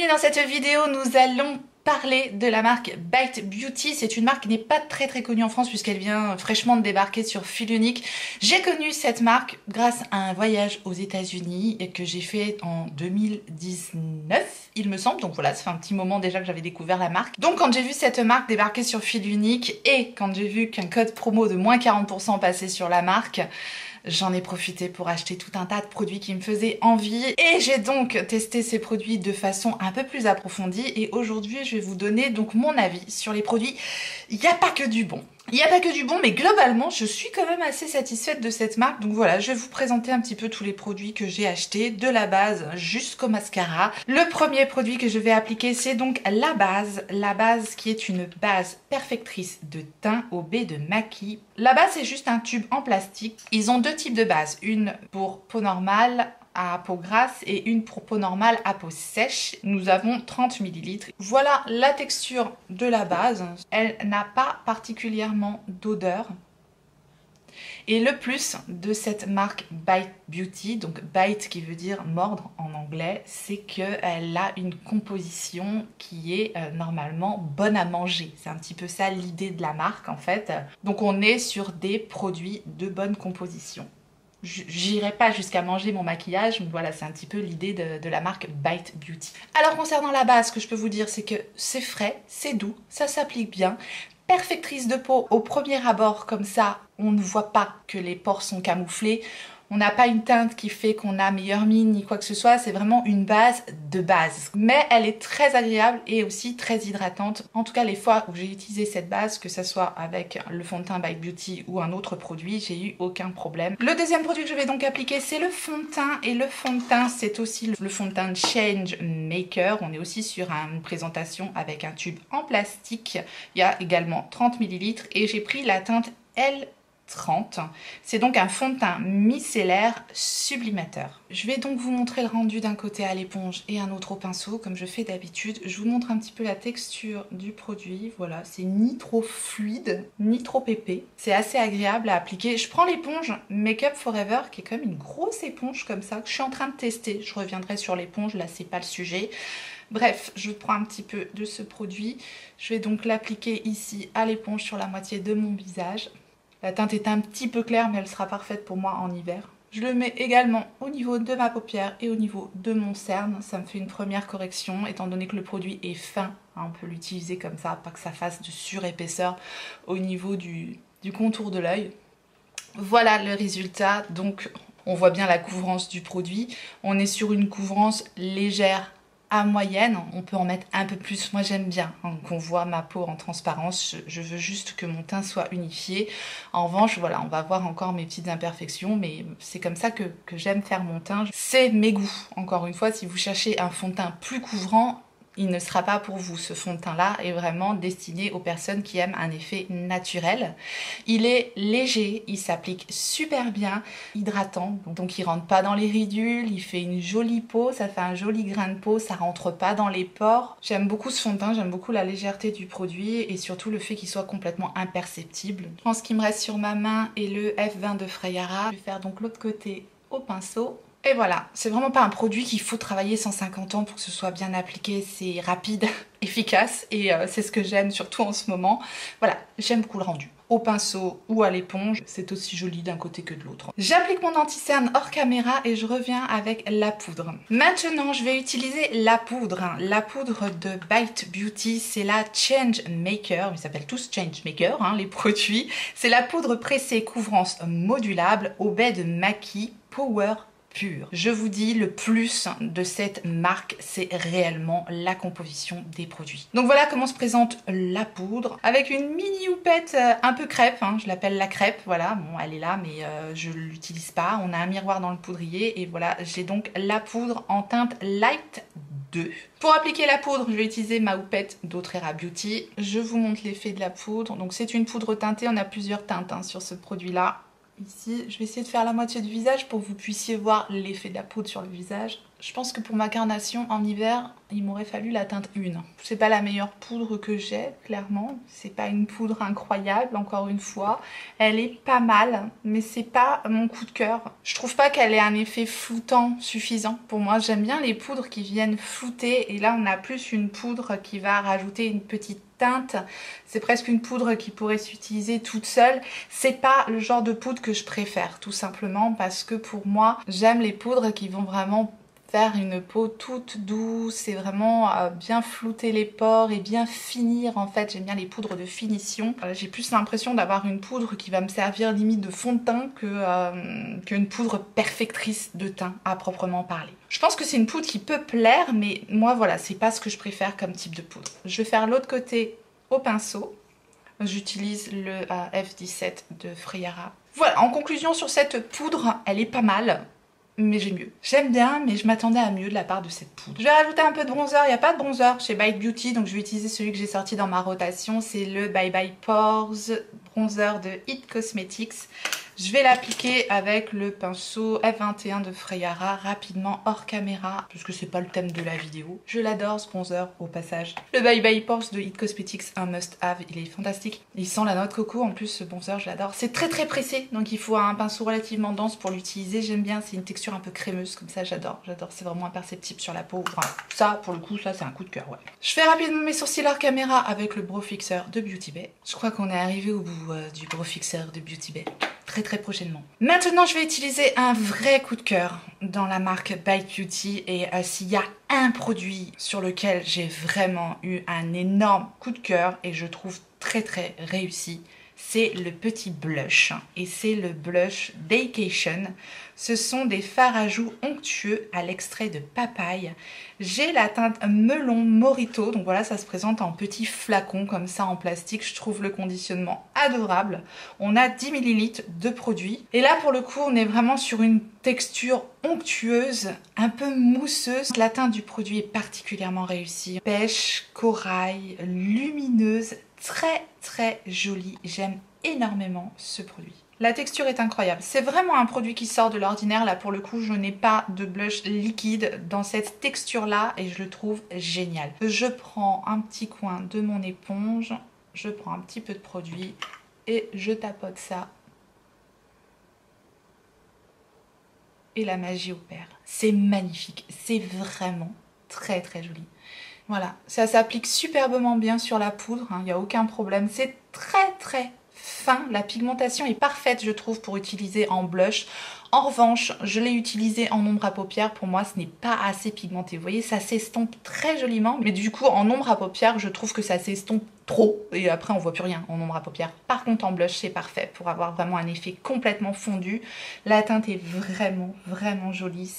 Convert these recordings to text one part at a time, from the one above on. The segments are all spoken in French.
Bienvenue dans cette vidéo, nous allons parler de la marque Bite Beauty. C'est une marque qui n'est pas très connue en France puisqu'elle vient fraîchement de débarquer sur Fil Unique. J'ai connu cette marque grâce à un voyage aux États-Unis que j'ai fait en 2019, il me semble. Donc voilà, ça fait un petit moment déjà que j'avais découvert la marque. Donc quand j'ai vu cette marque débarquer sur Fil Unique et quand j'ai vu qu'un code promo de moins 40% passait sur la marque, j'en ai profité pour acheter tout un tas de produits qui me faisaient envie et j'ai donc testé ces produits de façon un peu plus approfondie et aujourd'hui je vais vous donner donc mon avis sur les produits. Il n'y a pas que du bon. Il n'y a pas que du bon, mais globalement, je suis quand même assez satisfaite de cette marque. Donc voilà, je vais vous présenter un petit peu tous les produits que j'ai achetés, de la base jusqu'au mascara. Le premier produit que je vais appliquer, c'est donc la base qui est une base perfectrice de teint au baie de maquis. La base, c'est juste un tube en plastique. Ils ont deux types de bases, une pour peau normale, à peau grasse et une pour peau normale à peau sèche. Nous avons 30 ml. Voilà la texture de la base. Elle n'a pas particulièrement d'odeur. Et le plus de cette marque Bite Beauty, donc Bite qui veut dire mordre en anglais, c'est qu'elle a une composition qui est normalement bonne à manger. C'est un petit peu ça l'idée de la marque en fait. Donc on est sur des produits de bonne composition. J'irai pas jusqu'à manger mon maquillage, mais voilà, c'est un petit peu l'idée de la marque Bite Beauty. Alors concernant la base, ce que je peux vous dire, c'est que c'est frais, c'est doux, ça s'applique bien. Perfectrice de peau au premier abord, comme ça, on ne voit pas que les pores sont camouflés. On n'a pas une teinte qui fait qu'on a meilleure mine ni quoi que ce soit, c'est vraiment une base de base. Mais elle est très agréable et aussi très hydratante. En tout cas, les fois où j'ai utilisé cette base, que ce soit avec le fond de teint Bite Beauty ou un autre produit, j'ai eu aucun problème. Le deuxième produit que je vais donc appliquer, c'est le fond de teint. Et le fond de teint, c'est aussi le fond de teint Change Maker. On est aussi sur une présentation avec un tube en plastique. Il y a également 30 ml et j'ai pris la teinte L30. C'est donc un fond de teint micellaire sublimateur. Je vais donc vous montrer le rendu d'un côté à l'éponge et un autre au pinceau comme je fais d'habitude. Je vous montre un petit peu la texture du produit. Voilà, c'est ni trop fluide ni trop épais. C'est assez agréable à appliquer. Je prends l'éponge Make Up Forever qui est quand même une grosse éponge comme ça que je suis en train de tester. Je reviendrai sur l'éponge, là c'est pas le sujet. Bref, je prends un petit peu de ce produit. Je vais donc l'appliquer ici à l'éponge sur la moitié de mon visage. La teinte est un petit peu claire, mais elle sera parfaite pour moi en hiver. Je le mets également au niveau de ma paupière et au niveau de mon cerne. Ça me fait une première correction, étant donné que le produit est fin. On peut l'utiliser comme ça, pas que ça fasse de surépaisseur au niveau du contour de l'œil. Voilà le résultat. Donc, on voit bien la couvrance du produit. On est sur une couvrance légère à moyenne, on peut en mettre un peu plus, moi j'aime bien qu'on voit ma peau en transparence, je veux juste que mon teint soit unifié. En revanche, voilà, on va voir encore mes petites imperfections, mais c'est comme ça que j'aime faire mon teint. C'est mes goûts, encore une fois, si vous cherchez un fond de teint plus couvrant, il ne sera pas pour vous. Ce fond de teint là est vraiment destiné aux personnes qui aiment un effet naturel. Il est léger, il s'applique super bien, hydratant, donc il rentre pas dans les ridules, il fait une jolie peau, ça fait un joli grain de peau, ça rentre pas dans les pores. J'aime beaucoup ce fond de teint, j'aime beaucoup la légèreté du produit et surtout le fait qu'il soit complètement imperceptible. Je pense qu'il me reste sur ma main et le F20 de Freyara. Je vais faire donc l'autre côté au pinceau. Et voilà, c'est vraiment pas un produit qu'il faut travailler 150 ans pour que ce soit bien appliqué, c'est rapide, efficace et c'est ce que j'aime surtout en ce moment. Voilà, j'aime beaucoup le rendu. Au pinceau ou à l'éponge, c'est aussi joli d'un côté que de l'autre. J'applique mon anti-cerne hors caméra et je reviens avec la poudre. Maintenant, je vais utiliser la poudre. La poudre de Bite Beauty, c'est la Change Maker. Ils s'appellent tous Change Maker, hein, les produits. C'est la poudre pressée couvrance modulable au baie de maquis Power pur. Je vous dis, le plus de cette marque, c'est réellement la composition des produits. Donc voilà comment se présente la poudre, avec une mini houppette un peu crêpe, hein, je l'appelle la crêpe, voilà, bon elle est là mais je ne l'utilise pas. On a un miroir dans le poudrier et voilà, j'ai donc la poudre en teinte Light 2. Pour appliquer la poudre, je vais utiliser ma houppette d'Autrera Beauty. Je vous montre l'effet de la poudre. Donc c'est une poudre teintée, on a plusieurs teintes hein, sur ce produit-là. Ici, je vais essayer de faire la moitié du visage pour que vous puissiez voir l'effet de la poudre sur le visage. Je pense que pour ma carnation en hiver, il m'aurait fallu la teinte 1. C'est pas la meilleure poudre que j'ai, clairement. C'est pas une poudre incroyable, encore une fois. Elle est pas mal, mais c'est pas mon coup de cœur. Je trouve pas qu'elle ait un effet floutant suffisant. Pour moi, j'aime bien les poudres qui viennent flouter. Et là, on a plus une poudre qui va rajouter une petite teinte. C'est presque une poudre qui pourrait s'utiliser toute seule. C'est pas le genre de poudre que je préfère, tout simplement parce que pour moi, j'aime les poudres qui vont vraiment faire une peau toute douce et vraiment bien flouter les pores et bien finir. En fait, j'aime bien les poudres de finition. J'ai plus l'impression d'avoir une poudre qui va me servir limite de fond de teint qu'une poudre perfectrice de teint à proprement parler. Je pense que c'est une poudre qui peut plaire, mais moi voilà, c'est pas ce que je préfère comme type de poudre. Je vais faire l'autre côté au pinceau. J'utilise le F17 de Freyara. Voilà, en conclusion sur cette poudre, elle est pas mal. Mais j'ai mieux. J'aime bien, mais je m'attendais à mieux de la part de cette poudre. Je vais rajouter un peu de bronzer. Il n'y a pas de bronzer chez Bite Beauty, donc je vais utiliser celui que j'ai sorti dans ma rotation. C'est le Bye Bye Pores bronzer de It Cosmetics. Je vais l'appliquer avec le pinceau F21 de Freyara rapidement hors caméra, puisque c'est pas le thème de la vidéo. Je l'adore ce bronzer au passage. Le Bye Bye Pores de It Cosmetics, un must have, il est fantastique. Il sent la noix de coco, en plus ce bronzer je l'adore. C'est très très pressé, donc il faut un pinceau relativement dense pour l'utiliser. J'aime bien, c'est une texture un peu crémeuse comme ça, j'adore. J'adore, c'est vraiment imperceptible sur la peau. Enfin, ça pour le coup, ça c'est un coup de cœur, ouais. Je fais rapidement mes sourcils hors caméra avec le Brow Fixer de Beauty Bay. Je crois qu'on est arrivé au bout du Brow Fixer de Beauty Bay. Très prochainement. Maintenant, je vais utiliser un vrai coup de cœur dans la marque Bite Beauty et s'il y a un produit sur lequel j'ai vraiment eu un énorme coup de cœur et je trouve très réussi, c'est le petit blush et c'est le blush Daycation. Ce sont des fards à joues onctueux à l'extrait de papaye. J'ai la teinte melon Morito, donc voilà, ça se présente en petits flacons comme ça en plastique. Je trouve le conditionnement adorable. On a 10 ml de produit. Et là, pour le coup, on est vraiment sur une texture onctueuse, un peu mousseuse. La teinte du produit est particulièrement réussie. Pêche, corail, lumineuse, très jolie. J'aime énormément ce produit. La texture est incroyable. C'est vraiment un produit qui sort de l'ordinaire. Là, pour le coup, je n'ai pas de blush liquide dans cette texture-là et je le trouve génial. Je prends un petit coin de mon éponge, je prends un petit peu de produit et je tapote ça. Et la magie opère. C'est magnifique. C'est vraiment très joli. Voilà, ça s'applique superbement bien sur la poudre, il n'y a aucun problème. C'est très fin, la pigmentation est parfaite je trouve pour utiliser en blush. En revanche, je l'ai utilisé en ombre à paupières, pour moi ce n'est pas assez pigmenté. Vous voyez, ça s'estompe très joliment, mais du coup en ombre à paupières, je trouve que ça s'estompe trop et après on voit plus rien en ombre à paupières. Par contre en blush c'est parfait pour avoir vraiment un effet complètement fondu. La teinte est vraiment jolie,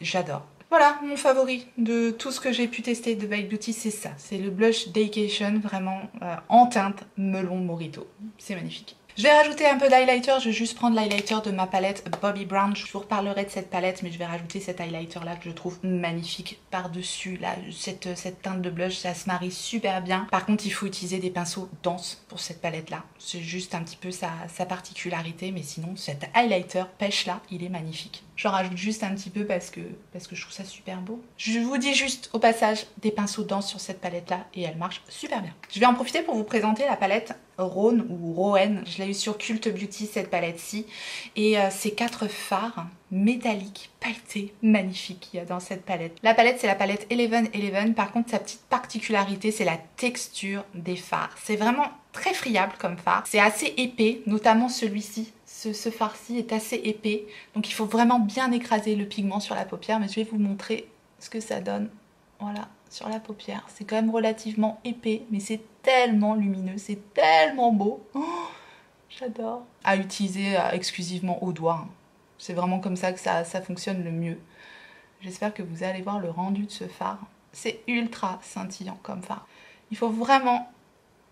j'adore. Voilà, mon favori de tout ce que j'ai pu tester de Bite Beauty, c'est ça. C'est le blush Daycation, vraiment en teinte melon Morito. C'est magnifique. Je vais rajouter un peu d'highlighter, je vais juste prendre l'highlighter de ma palette Bobbi Brown. Je vous reparlerai de cette palette, mais je vais rajouter cet highlighter là que je trouve magnifique par-dessus. Là, cette teinte de blush, ça se marie super bien. Par contre, il faut utiliser des pinceaux denses pour cette palette là. C'est juste un petit peu sa particularité, mais sinon, cet highlighter pêche là, il est magnifique. J'en rajoute juste un petit peu parce que je trouve ça super beau. Je vous dis juste au passage des pinceaux denses sur cette palette là et elle marche super bien. Je vais en profiter pour vous présenter la palette Rhône ou Rowan. Je l'ai eu sur Cult Beauty cette palette-ci et ces 4 fards métalliques, pailletés, magnifiques qu'il y a dans cette palette. La palette c'est la palette 1111. Par contre sa petite particularité c'est la texture des fards. C'est vraiment très friable comme fard. C'est assez épais, notamment celui-ci. Ce fard-ci est assez épais, donc il faut vraiment bien écraser le pigment sur la paupière, mais je vais vous montrer ce que ça donne. Voilà, sur la paupière. C'est quand même relativement épais, mais c'est tellement lumineux, c'est tellement beau. Oh, j'adore. À utiliser exclusivement au doigt. C'est vraiment comme ça que ça fonctionne le mieux. J'espère que vous allez voir le rendu de ce fard. C'est ultra scintillant comme fard. Il faut vraiment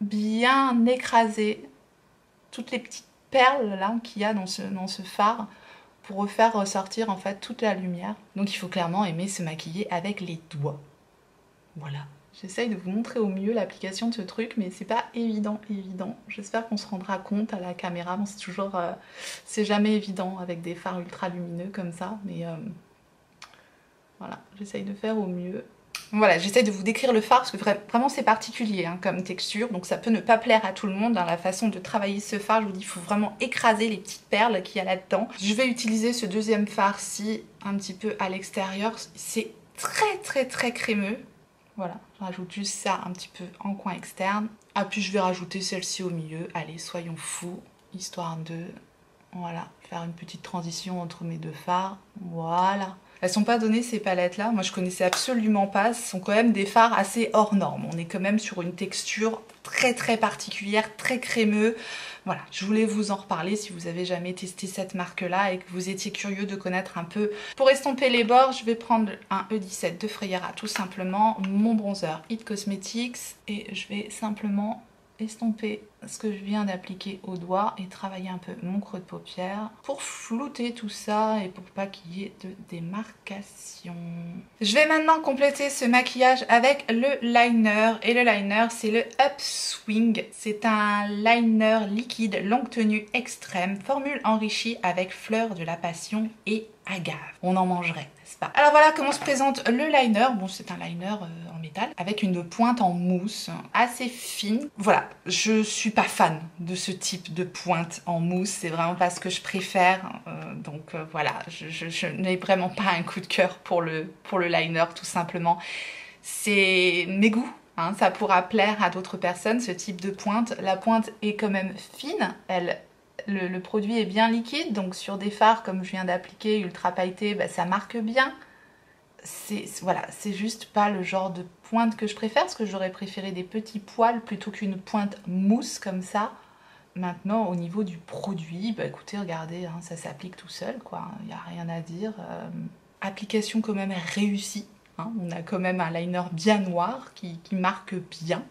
bien écraser toutes les petites perles là qu'il y a dans ce fard pour refaire ressortir en fait toute la lumière. Donc il faut clairement aimer se maquiller avec les doigts. Voilà. J'essaye de vous montrer au mieux l'application de ce truc, mais c'est pas évident. J'espère qu'on se rendra compte à la caméra. Bon, c'est toujours... c'est jamais évident avec des fards ultra lumineux comme ça, mais Voilà, j'essaye de faire au mieux. Voilà, j'essaie de vous décrire le fard parce que vraiment c'est particulier hein, comme texture, donc ça peut ne pas plaire à tout le monde. Dans la façon de travailler ce fard, je vous dis, il faut vraiment écraser les petites perles qu'il y a là-dedans. Je vais utiliser ce deuxième fard-ci un petit peu à l'extérieur. C'est très crémeux. Voilà, je rajoute juste ça un petit peu en coin externe. Ah, puis je vais rajouter celle-ci au milieu. Allez, soyons fous, histoire de... Voilà, faire une petite transition entre mes deux fards. Voilà. Elles sont pas données ces palettes là, moi je connaissais absolument pas, ce sont quand même des fards assez hors normes. On est quand même sur une texture très particulière, très crémeux. Voilà, je voulais vous en reparler si vous avez jamais testé cette marque là et que vous étiez curieux de connaître un peu. Pour estomper les bords, je vais prendre un E17 de Freyera tout simplement, mon bronzer It Cosmetics et je vais simplement estomper ce que je viens d'appliquer au doigt et travailler un peu mon creux de paupière pour flouter tout ça et pour pas qu'il y ait de démarcation. Je vais maintenant compléter ce maquillage avec le liner et le liner c'est le Upswing. C'est un liner liquide longue tenue extrême, formule enrichie avec fleurs de la passion et agave. On en mangerait, n'est-ce pas? Alors voilà comment se présente le liner. Bon, c'est un liner en métal avec une pointe en mousse assez fine. Voilà, je suis pas fan de ce type de pointe en mousse, c'est vraiment pas ce que je préfère. Donc voilà, je n'ai vraiment pas un coup de cœur pour le liner tout simplement. C'est mes goûts. Hein, ça pourra plaire à d'autres personnes, ce type de pointe. La pointe est quand même fine, le produit est bien liquide, donc sur des fards comme je viens d'appliquer, ultra pailletés, bah, ça marque bien. Voilà, c'est juste pas le genre de pointe que je préfère, parce que j'aurais préféré des petits poils plutôt qu'une pointe mousse comme ça. Maintenant, au niveau du produit, bah écoutez, regardez, hein, ça s'applique tout seul, quoi. Il n'y a rien à dire. Application quand même réussie. Hein, on a quand même un liner bien noir qui marque bien.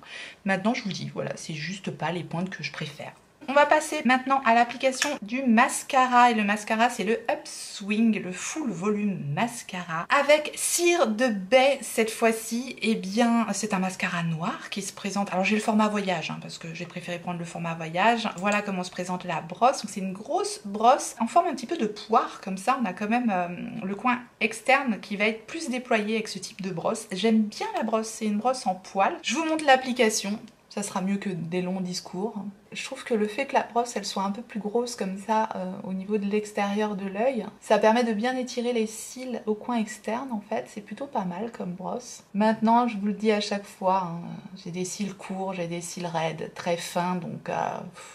Maintenant, je vous dis, voilà, c'est juste pas les pointes que je préfère. On va passer maintenant à l'application du mascara et le mascara c'est le Upswing, le full volume mascara avec cire de baie cette fois-ci. Et bien c'est un mascara noir qui se présente, alors j'ai le format voyage hein, parce que j'ai préféré prendre le format voyage. Voilà comment se présente la brosse, donc c'est une grosse brosse en forme un petit peu de poire comme ça. On a quand même le coin externe qui va être plus déployé avec ce type de brosse. J'aime bien la brosse, c'est une brosse en poil. Je vous montre l'application. Ça sera mieux que des longs discours. Je trouve que le fait que la brosse elle soit un peu plus grosse comme ça au niveau de l'extérieur de l'œil, ça permet de bien étirer les cils au coin externe en fait. C'est plutôt pas mal comme brosse. Maintenant, je vous le dis à chaque fois, hein, j'ai des cils courts, j'ai des cils raides, très fins, donc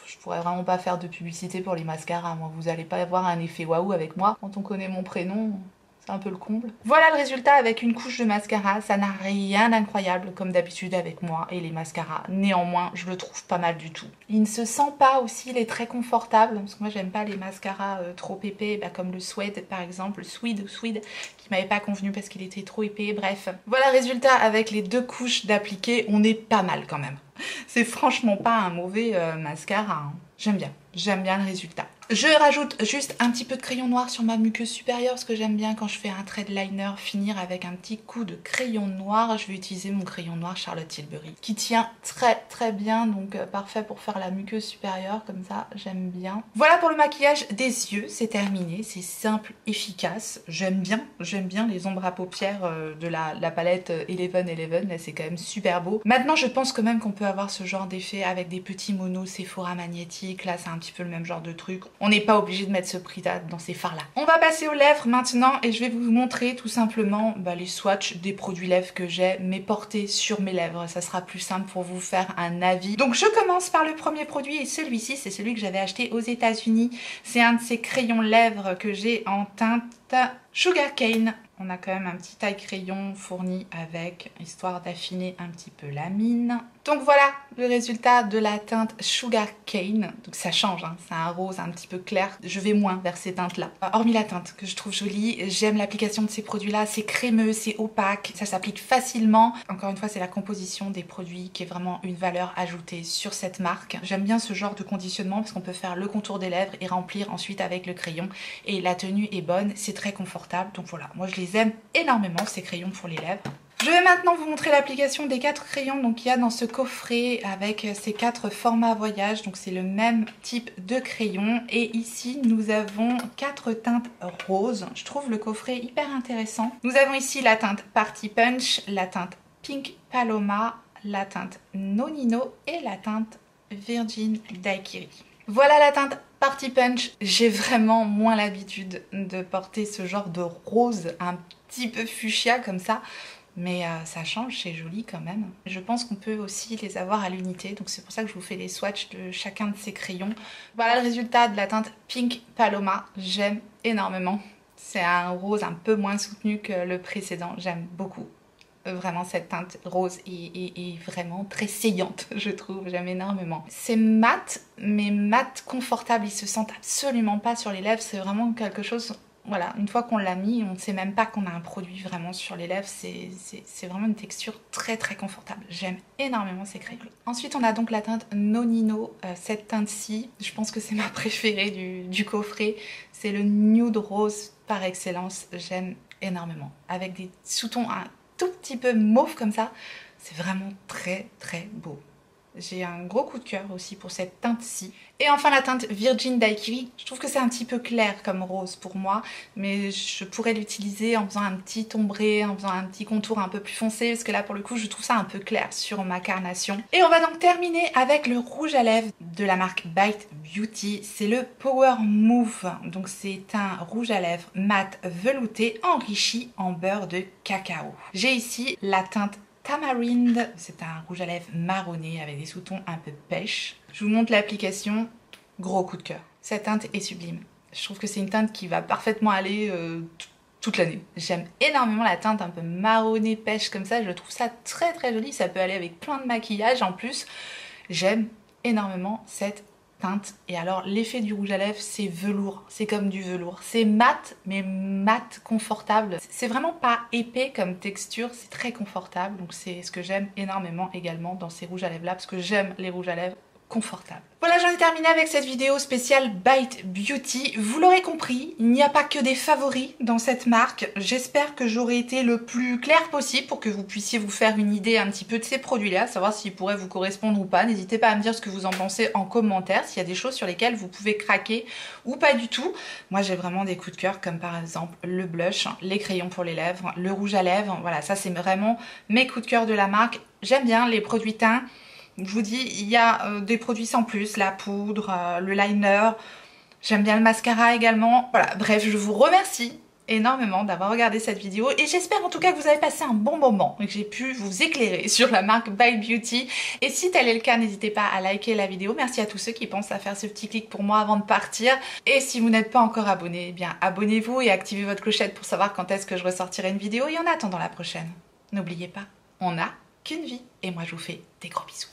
je pourrais vraiment pas faire de publicité pour les mascaras. Moi, vous allez pas avoir un effet waouh avec moi. Quand on connaît mon prénom... c'est un peu le comble. Voilà le résultat avec une couche de mascara. Ça n'a rien d'incroyable comme d'habitude avec moi et les mascaras. Néanmoins, je le trouve pas mal du tout. Il ne se sent pas aussi, il est très confortable. Parce que moi, j'aime pas les mascaras trop épais. Bah, comme le Suede par exemple, le Swede qui m'avait pas convenu parce qu'il était trop épais. Bref. Voilà le résultat avec les deux couches d'appliqué. On est pas mal quand même. C'est franchement pas un mauvais mascara. Hein. J'aime bien le résultat. Je rajoute juste un petit peu de crayon noir sur ma muqueuse supérieure parce que j'aime bien quand je fais un trait de liner finir avec un petit coup de crayon noir. Je vais utiliser mon crayon noir Charlotte Tilbury qui tient très bien, donc parfait pour faire la muqueuse supérieure comme ça, j'aime bien. Voilà pour le maquillage des yeux, c'est terminé, c'est simple, efficace. J'aime bien les ombres à paupières de la palette Eleven, là c'est quand même super beau. Maintenant je pense quand même qu'on peut avoir ce genre d'effet avec des petits monos Sephora magnétiques, là c'est un petit peu le même genre de truc. On n'est pas obligé de mettre ce prix-là dans ces fards-là. On va passer aux lèvres maintenant et je vais vous montrer tout simplement les swatchs des produits lèvres que j'ai, mais portés sur mes lèvres. Ça sera plus simple pour vous faire un avis. Donc je commence par le premier produit et celui-ci, c'est celui que j'avais acheté aux États-Unis. C'est un de ces crayons lèvres que j'ai en teinte Sugarcane. On a quand même un petit taille crayon fourni avec, histoire d'affiner un petit peu la mine. Donc voilà le résultat de la teinte Sugarcane. Donc ça change, hein. C'est un rose un petit peu clair. Je vais moins vers ces teintes-là. Hormis la teinte que je trouve jolie, j'aime l'application de ces produits-là. C'est crémeux, c'est opaque, ça s'applique facilement. Encore une fois, c'est la composition des produits qui est vraiment une valeur ajoutée sur cette marque. J'aime bien ce genre de conditionnement parce qu'on peut faire le contour des lèvres et remplir ensuite avec le crayon. Et la tenue est bonne, c'est très confortable. Donc voilà, moi je les aime énormément ces crayons pour les lèvres. Je vais maintenant vous montrer l'application des 4 crayons qu'il y a dans ce coffret avec ces 4 formats voyage. Donc c'est le même type de crayon. Et ici nous avons 4 teintes roses. Je trouve le coffret hyper intéressant. Nous avons ici la teinte Party Punch, la teinte Pink Paloma, la teinte Nonino et la teinte Virgin Daiquiri. Voilà la teinte Party Punch. J'ai vraiment moins l'habitude de porter ce genre de rose un petit peu fuchsia comme ça. Mais ça change, c'est joli quand même. Je pense qu'on peut aussi les avoir à l'unité, donc c'est pour ça que je vous fais les swatchs de chacun de ces crayons. Voilà le résultat de la teinte Pink Paloma, j'aime énormément. C'est un rose un peu moins soutenu que le précédent, j'aime beaucoup. Vraiment cette teinte rose est vraiment très saillante, je trouve, j'aime énormément. C'est mat, mais mat confortable, il se sent absolument pas sur les lèvres, c'est vraiment quelque chose... Voilà, une fois qu'on l'a mis, on ne sait même pas qu'on a un produit vraiment sur les lèvres. C'est vraiment une texture très très confortable. J'aime énormément ces crayons. Ensuite, on a donc la teinte Nonino. Cette teinte-ci, je pense que c'est ma préférée du coffret. C'est le nude rose par excellence. J'aime énormément. Avec des sous-tons un tout petit peu mauve comme ça. C'est vraiment très très beau. J'ai un gros coup de cœur aussi pour cette teinte-ci. Et enfin la teinte Virgin Daiquiri. Je trouve que c'est un petit peu clair comme rose pour moi, mais je pourrais l'utiliser en faisant un petit ombré, en faisant un petit contour un peu plus foncé, parce que là pour le coup je trouve ça un peu clair sur ma carnation. Et on va donc terminer avec le rouge à lèvres de la marque Bite Beauty. C'est le Power Move. Donc c'est un rouge à lèvres mat velouté enrichi en beurre de cacao. J'ai ici la teinte Tamarind, c'est un rouge à lèvres marronné avec des sous-tons un peu pêche. Je vous montre l'application, gros coup de cœur. Cette teinte est sublime. Je trouve que c'est une teinte qui va parfaitement aller toute l'année. J'aime énormément la teinte un peu marronné pêche comme ça, je trouve ça très très joli. Ça peut aller avec plein de maquillage en plus. J'aime énormément cette teinte. Et alors l'effet du rouge à lèvres, c'est velours, c'est comme du velours. C'est mat, mais mat confortable. C'est vraiment pas épais comme texture, c'est très confortable. Donc c'est ce que j'aime énormément également dans ces rouges à lèvres là, parce que j'aime les rouges à lèvres confortables. Voilà, j'en ai terminé avec cette vidéo spéciale Bite Beauty. Vous l'aurez compris, il n'y a pas que des favoris dans cette marque. J'espère que j'aurai été le plus clair possible pour que vous puissiez vous faire une idée un petit peu de ces produits-là, savoir s'ils pourraient vous correspondre ou pas. N'hésitez pas à me dire ce que vous en pensez en commentaire, s'il y a des choses sur lesquelles vous pouvez craquer ou pas du tout. Moi, j'ai vraiment des coups de cœur, comme par exemple le blush, les crayons pour les lèvres, le rouge à lèvres. Voilà, ça c'est vraiment mes coups de cœur de la marque. J'aime bien les produits teints. Je vous dis, il y a des produits sans plus, la poudre, le liner, j'aime bien le mascara également. Voilà, bref, je vous remercie énormément d'avoir regardé cette vidéo et j'espère en tout cas que vous avez passé un bon moment et que j'ai pu vous éclairer sur la marque Bite Beauty. Et si tel est le cas, n'hésitez pas à liker la vidéo. Merci à tous ceux qui pensent à faire ce petit clic pour moi avant de partir. Et si vous n'êtes pas encore abonné, eh bien abonnez-vous et activez votre clochette pour savoir quand est-ce que je ressortirai une vidéo. Et en attendant la prochaine, n'oubliez pas, on n'a qu'une vie. Et moi je vous fais des gros bisous.